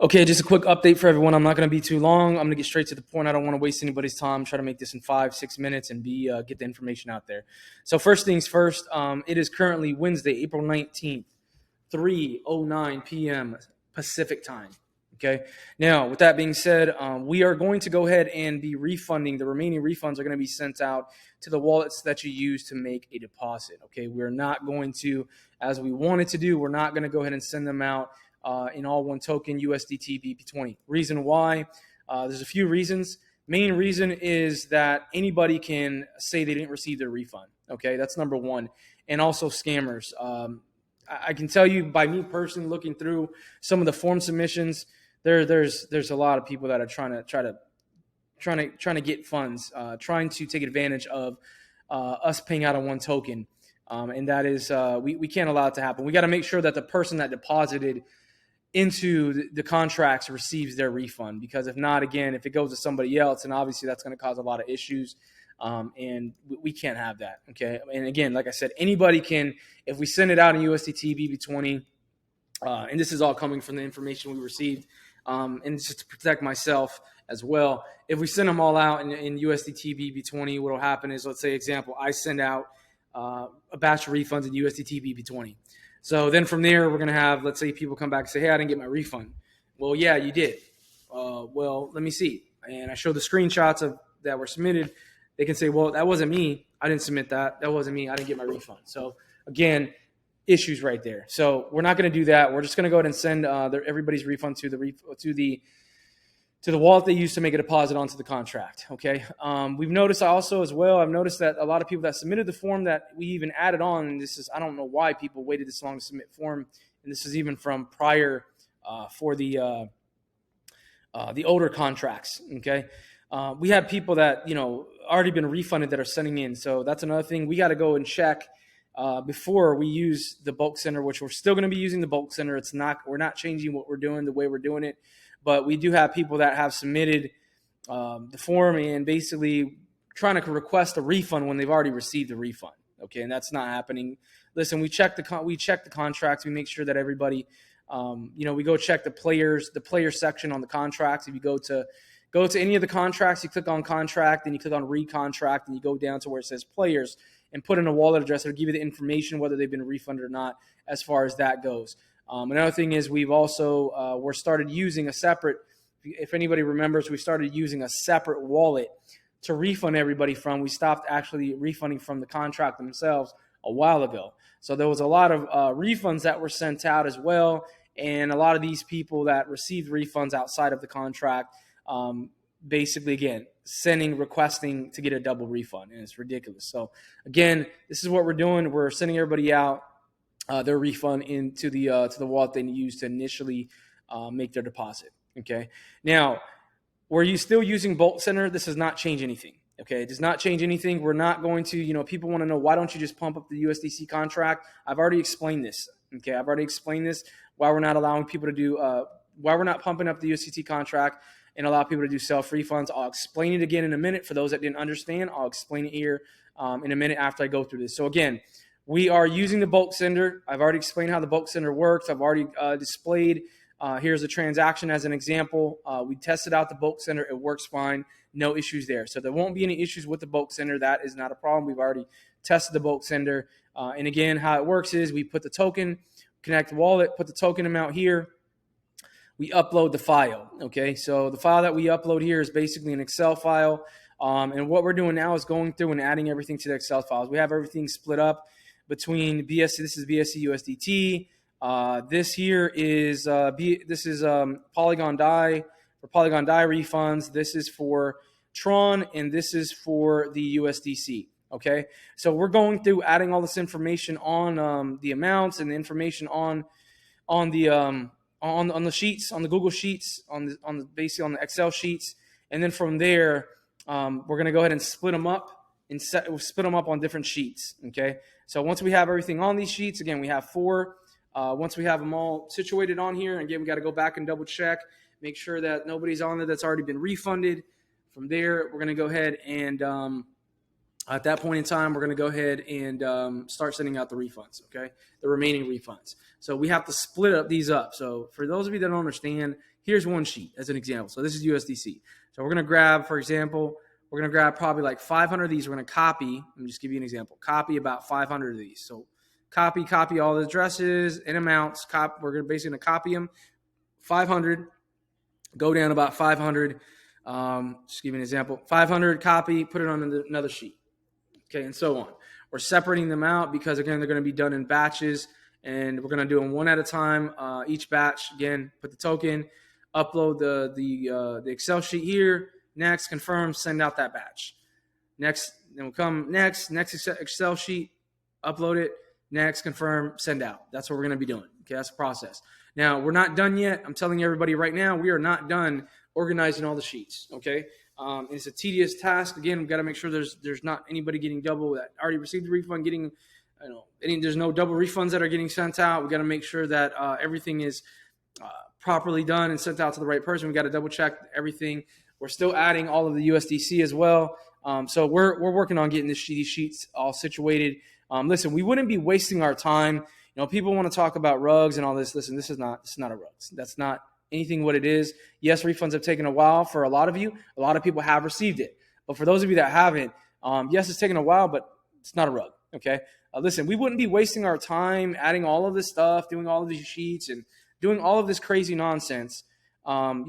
Okay, just a quick update for everyone. I'm not going to be too long. I'm going to get straight to the point. I don't want to waste anybody's time. Try to make this in 5-6 minutes and get the information out there. So first things first, it is currently Wednesday, April 19th, 3:09 p.m. Pacific time. Okay. Now, with that being said, we are going to go ahead and be refunding. The remaining refunds are going to be sent out to the wallets that you use to make a deposit. Okay. We're not going to, as we wanted to do, we're not going to go ahead and send them out in all one token USDT BP20. Reason why? There's a few reasons. Main reason is that anybody can say they didn't receive their refund. Okay. That's number one. And also scammers. I can tell you by me personally looking through some of the form submissions, there's a lot of people that are trying to get funds, trying to take advantage of us paying out on one token, and that is we can't allow it to happen. We got to make sure that the person that deposited into the contracts receives their refund, because if not, again, if it goes to somebody else, and obviously that's going to cause a lot of issues, and we can't have that. Okay, and again, like I said, anybody can, if we send it out in USDT BB20, and this is all coming from the information we received. And just to protect myself as well, if we send them all out in USDT BB20, what will happen is, let's say, example, I send out a batch of refunds in USDT BB20. So then from there, we're going to have, let's say, people come back and say, hey, I didn't get my refund. Well, yeah, you did. Well, let me see. And I show the screenshots of that were submitted. They can say, well, that wasn't me. I didn't submit that. That wasn't me. I didn't get my refund. So again, issues right there. So we're not going to do that. We're just going to go ahead and send everybody's refund to the wallet they use to make a deposit onto the contract. Okay. We've noticed also as well, I've noticed that a lot of people that submitted the form that we even added on, and this is, I don't know why people waited this long to submit form. And this is even from prior for the older contracts. Okay. We had people that, already been refunded that are sending in. So that's another thing we got to go and check before we use the Bulksender, which we're still going to be using the Bulksender. We're not changing what we're doing, the way we're doing it, but we do have people that have submitted the form and basically trying to request a refund when they've already received the refund. Okay. And that's not happening. Listen, we check the contracts. We make sure that everybody, we go check the player section on the contracts. If you go to any of the contracts, you click on contract, and you click on recontract, and you go down to where it says players and put in a wallet address. It'll give you the information whether they've been refunded or not as far as that goes. Another thing is we've also we're started using a separate, if anybody remembers, we started using a separate wallet to refund everybody from. We stopped actually refunding from the contract themselves a while ago. So there was a lot of refunds that were sent out as well, and a lot of these people that received refunds outside of the contract, basically, again, requesting to get a double refund, and it's ridiculous. So again, this is what we're doing. We're sending everybody out their refund into the wallet they use to initially make their deposit. Okay. Now, were you still using Bulksender? This does not change anything. Okay. It does not change anything. We're not going to, people want to know, why don't you just pump up the USDC contract? I've already explained this. Okay. I've already explained this, why we're not allowing people to do, why we're not pumping up the USDT contract and allow people to do self-refunds. I'll explain it again in a minute. For those that didn't understand, I'll explain it here in a minute after I go through this. So again, we are using the Bulksender. I've already explained how the Bulksender works. I've already displayed. Here's a transaction as an example. We tested out the Bulksender. It works fine. No issues there. So there won't be any issues with the Bulksender. That is not a problem. We've already tested the Bulksender. And again, how it works is we put the token, connect the wallet, put the token amount here. We upload the file. Okay, so the file that we upload here is basically an Excel file. And what we're doing now is going through and adding everything to the Excel files. We have everything split up between BSC. This is BSC USDT. This here is Polygon DAI for Polygon DAI refunds. This is for Tron, and this is for the USDC. Okay, so we're going through adding all this information on the amounts and the information on the sheets, on the Google Sheets, basically on the Excel sheets, and then from there, we're going to go ahead and split them up on different sheets. Okay, so once we have everything on these sheets, again, we have 4. Once we have them all situated on here, again, we got to go back and double check, make sure that nobody's on there that's already been refunded. From there, we're going to go ahead and At that point in time, we're going to go ahead and start sending out the refunds, okay? The remaining refunds. So we have to split up these up. So for those of you that don't understand, here's one sheet as an example. So this is USDC. So we're going to grab, for example, we're going to grab probably like 500 of these. We're going to copy, let me just give you an example, copy about 500 of these. So copy all the addresses and amounts. We're basically going to copy them, 500, go down about 500. Just give you an example, 500, copy, put it on another sheet. Okay, and so on. We're separating them out because, again, they're going to be done in batches, and we're going to do them one at a time. Each batch, again, put the token, upload the Excel sheet here. Next, confirm, send out that batch. Next, then we'll come next Excel sheet, upload it. Next, confirm, send out. That's what we're going to be doing. Okay, that's the process. Now, we're not done yet. I'm telling everybody right now, we are not done organizing all the sheets. Okay. It's a tedious task. Again, we've got to make sure there's not anybody getting double that already received the refund getting, there's no double refunds that are getting sent out. We got to make sure that everything is properly done and sent out to the right person. We got to double check everything. We're still adding all of the USDC as well. So we're working on getting these sheets all situated. Listen, we wouldn't be wasting our time. People want to talk about rugs and all this. Listen, this is not a rug. That's not anything what it is. Yes, refunds have taken a while for a lot of you. A lot of people have received it. But for those of you that haven't, yes, it's taken a while, but it's not a rug, okay? Listen, we wouldn't be wasting our time adding all of this stuff, doing all of these sheets and doing all of this crazy nonsense, and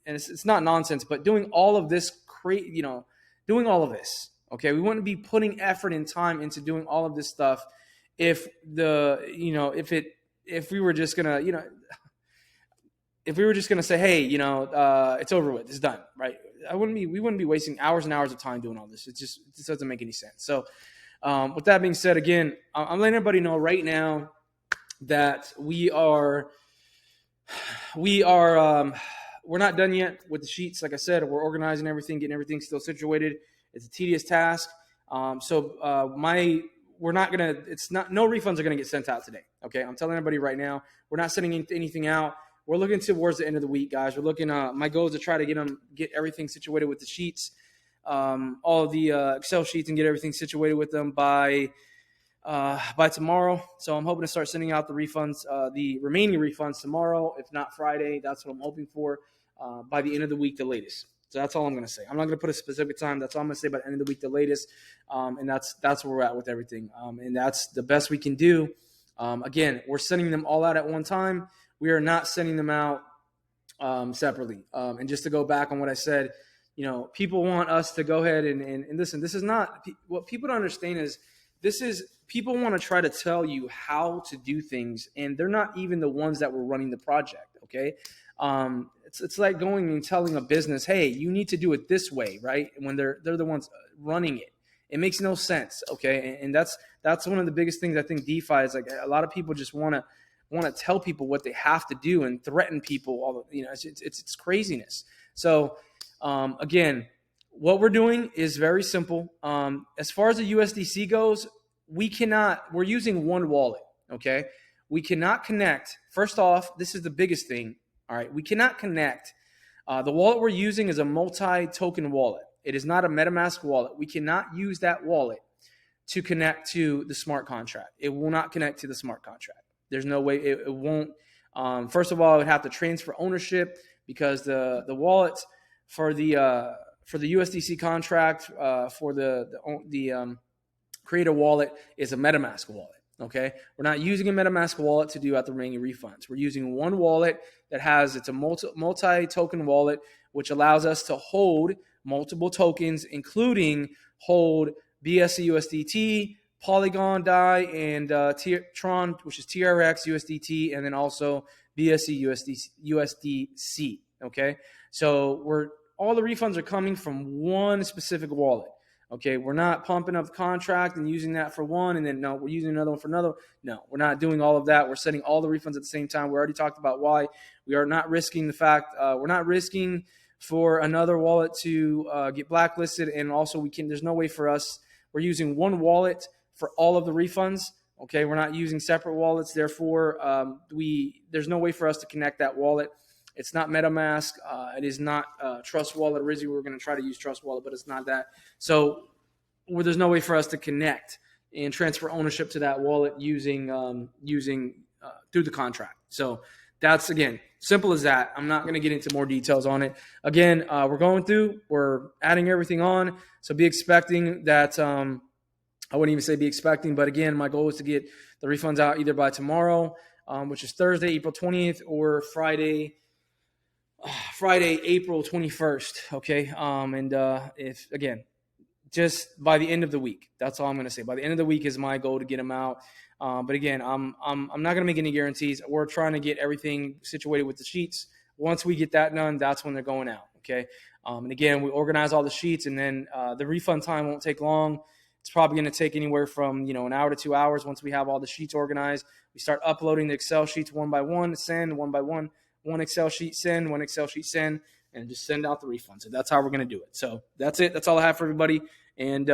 it's not nonsense, but doing all of this, doing all of this, okay? We wouldn't be putting effort and time into doing all of this stuff if we were just going to, if we were just going to say, hey, it's over with, it's done, right? We wouldn't be wasting hours and hours of time doing all this. It just doesn't make any sense. So with that being said, again, I'm letting everybody know right now that we're not done yet with the sheets. Like I said, we're organizing everything, getting everything still situated. It's a tedious task. No refunds are going to get sent out today. Okay. I'm telling everybody right now, we're not sending anything out. We're looking towards the end of the week, guys. We're looking. My goal is to try to get everything situated with the sheets, all of the Excel sheets, and get everything situated with them by tomorrow. So I'm hoping to start sending out the refunds, the remaining refunds tomorrow, if not Friday. That's what I'm hoping for by the end of the week, the latest. So that's all I'm going to say. I'm not going to put a specific time. That's all I'm going to say by the end of the week, the latest. And that's where we're at with everything. And that's the best we can do. Again, we're sending them all out at one time. We are not sending them out separately. And just to go back on what I said, people want us to go ahead and listen. This is not what people don't understand is people want to try to tell you how to do things, and they're not even the ones that were running the project. Okay. It's like going and telling a business, hey, you need to do it this way, right? And when they're the ones running it, it makes no sense. Okay. And that's one of the biggest things I think DeFi is like. A lot of people just want to tell people what they have to do and threaten people. It's craziness. So again, what we're doing is very simple. As far as the USDC goes, we're using one wallet. Okay. We cannot connect. First off, this is the biggest thing. All right. We cannot connect. The wallet we're using is a multi-token wallet. It is not a MetaMask wallet. We cannot use that wallet to connect to the smart contract. It will not connect to the smart contract. There's no way it won't. First of all, it would have to transfer ownership because the wallet for the USDC contract for the creator wallet is a MetaMask wallet. Okay, we're not using a MetaMask wallet to do out the remaining refunds. We're using one wallet it's a multi-token wallet, which allows us to hold multiple tokens, including hold BSC USDT, Polygon DAI, and Tron, which is TRX USDT, and then also BSC USDC. Okay, so all the refunds are coming from one specific wallet. Okay, we're not pumping up the contract and using that for one, and then no, we're using another one for another. No, we're not doing all of that. We're sending all the refunds at the same time. We already talked about why. We are not risking the fact we're not risking for another wallet to get blacklisted, and also there's no way for us. We're using one wallet for all of the refunds. Okay, we're not using separate wallets. Therefore, there's no way for us to connect that wallet. It's not MetaMask. It is not Trust Wallet. Originally, we were going to try to use Trust Wallet, but it's not that. So where there's no way for us to connect and transfer ownership to that wallet using through the contract. So that's, again, simple as that. I'm not going to get into more details on it. Again, we're adding everything on. So be expecting that. I wouldn't even say be expecting, but again, my goal is to get the refunds out either by tomorrow, which is Thursday, April 20th, or Friday, April 21st. Okay. If, again, just by the end of the week, that's all I'm going to say. By the end of the week is my goal to get them out. But again, I'm not going to make any guarantees. We're trying to get everything situated with the sheets. Once we get that done, that's when they're going out. Okay. And again, we organize all the sheets, and then the refund time won't take long. It's probably going to take anywhere from, an hour to 2 hours. Once we have all the sheets organized, we start uploading the Excel sheets one by one, send one by one, one Excel sheet, send, one Excel sheet, send, and just send out the refund. So that's how we're going to do it. So that's it. That's all I have for everybody. And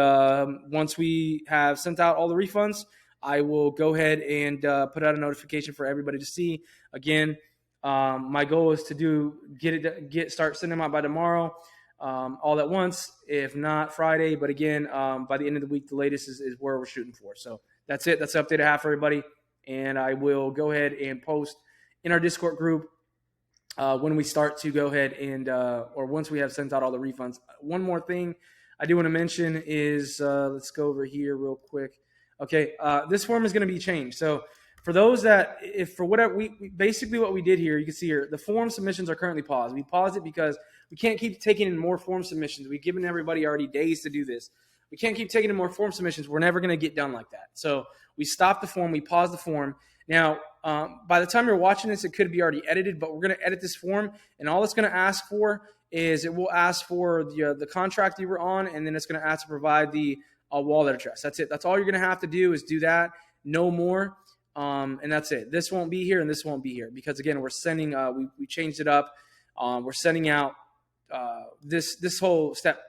once we have sent out all the refunds, I will go ahead and put out a notification for everybody to see. Again, my goal is to start sending them out by tomorrow, all at once, if not Friday. But again, by the end of the week, the latest is where we're shooting for. So that's it. That's the update I have for everybody. And I will go ahead and post in our Discord group when we start to go ahead and or once we have sent out all the refunds. One more thing I do want to mention is let's go over here real quick. Okay, this form is going to be changed. So for those that, if for whatever, we basically what we did here, you can see here, the form submissions are currently paused. We paused it because we can't keep taking in more form submissions. We've given everybody already days to do this. We can't keep taking in more form submissions. We're never going to get done like that. So we stopped the form. We paused the form. Now, by the time you're watching this, it could be already edited, but we're going to edit this form, and all it's going to ask for is it will ask for the contract you were on, and then it's going to ask to provide the wallet address. That's it. That's all you're going to have to do is do that. No more. And that's it. This won't be here and this won't be here because, again, we're sending, we changed it up. We're sending out this whole step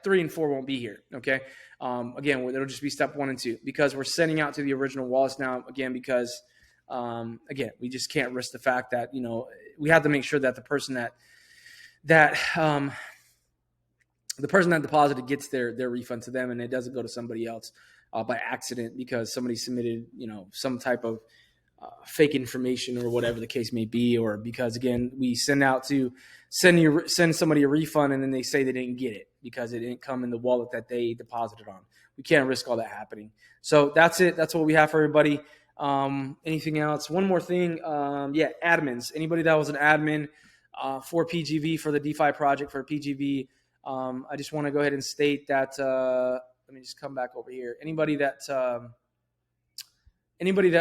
3 and 4 won't be here. Okay. Again, it'll just be step 1 and 2 because we're sending out to the original wallets now, again, because, again, we just can't risk the fact that, we have to make sure that the person that deposited gets their refund to them and it doesn't go to somebody else by accident because somebody submitted, some type of fake information or whatever the case may be, or because, again, we send somebody a refund and then they say they didn't get it because it didn't come in the wallet that they deposited on. We can't risk all that happening. So that's it. That's what we have for everybody. Anything else? One more thing. Admins. Anybody that was an admin for PGV, for the DeFi project for PGV, I just want to go ahead and state that, let me just come back over here. Anybody that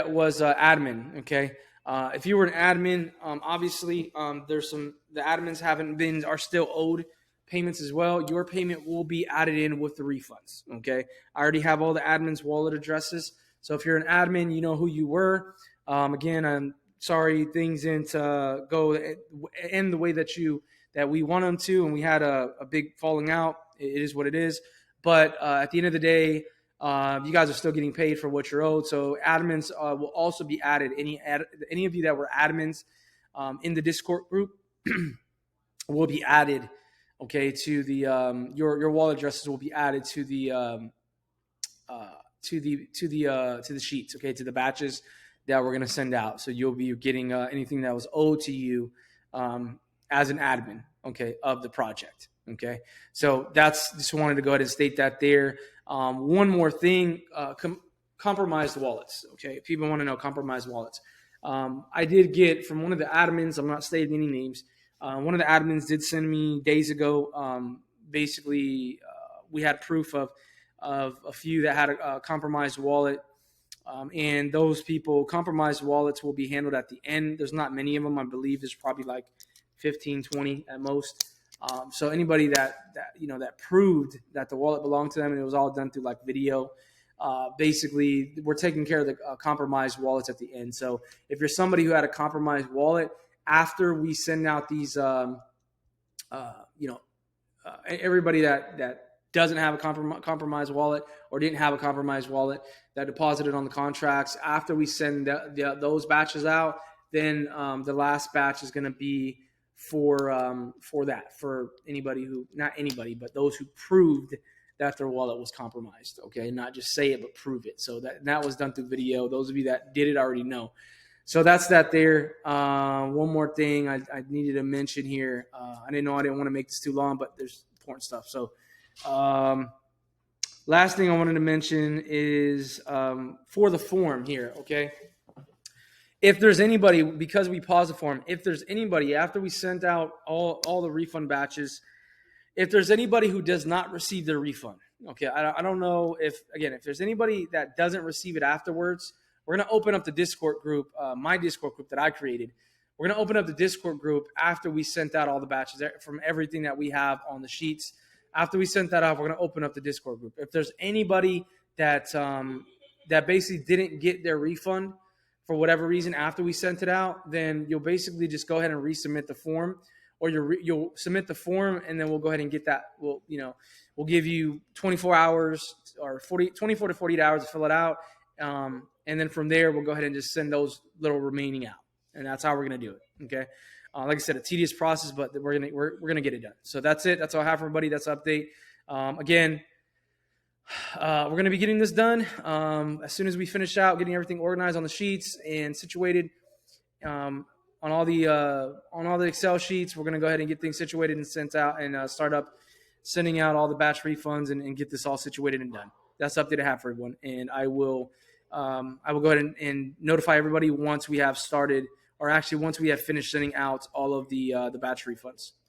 was admin, okay? If you were an admin, obviously the admins are still owed payments as well. Your payment will be added in with the refunds, okay? I already have all the admins' wallet addresses. So if you're an admin, you know who you were. Again, I'm sorry things didn't go in the way that we want them to, and we had a big falling out. It is what it is. But at the end of the day, you guys are still getting paid for what you're owed. So admins will also be added. Any of you that were admins in the Discord group will be added. Okay, to the your wallet addresses will be added to the sheets. Okay, to the batches that we're gonna send out. So you'll be getting anything that was owed to you as an admin. Okay, of the project. Okay, so just wanted to go ahead and state that there. One more thing, compromised wallets. Okay, if people want to know compromised wallets, I did get from one of the admins. I'm not stating any names. One of the admins did send me days ago. Basically, we had proof of a few that had a compromised wallet, and those people compromised wallets will be handled at the end. There's not many of them. I believe there's probably like 15, 20 at most. So anybody that proved that the wallet belonged to them and it was all done through like video, basically we're taking care of the compromised wallets at the end. So if you're somebody who had a compromised wallet, after we send out these, everybody that doesn't have a compromised wallet or didn't have a compromised wallet that deposited on the contracts, after we send those batches out, then the last batch is going to be for anybody who, not anybody, but those who proved that their wallet was compromised. Okay, not just say it, but prove it. So that was done through video. Those of you that did it already know. So that's that there. One more thing I needed to mention here. I didn't want to make this too long, but there's important stuff. So last thing I wanted to mention is for the form here, okay? If there's anybody, because we paused the form, if there's anybody after we sent out all the refund batches, if there's anybody who does not receive their refund, okay, I don't know if there's anybody that doesn't receive it afterwards, we're going to open up the Discord group, my Discord group that I created. We're going to open up the Discord group after we sent out all the batches from everything that we have on the sheets. After we sent that out, we're going to open up the Discord group. If there's anybody that basically didn't get their refund for whatever reason after we sent it out, then you'll basically just go ahead and resubmit the form, or you'll submit the form, and then we'll go ahead and get that. We'll give you 24 hours or 24 to 48 hours to fill it out, and then from there we'll go ahead and just send those little remaining out, and that's how we're gonna do it. Okay, like I said, a tedious process, but we're gonna get it done. So that's it. That's all I have for everybody. That's the update. Again. We're going to be getting this done as soon as we finish out getting everything organized on the sheets and situated on all the Excel sheets. We're going to go ahead and get things situated and sent out and start up sending out all the batch refunds and get this all situated and done. That's the update I have for everyone, and I will go ahead and notify everybody once we have started, or actually once we have finished sending out all of the batch refunds.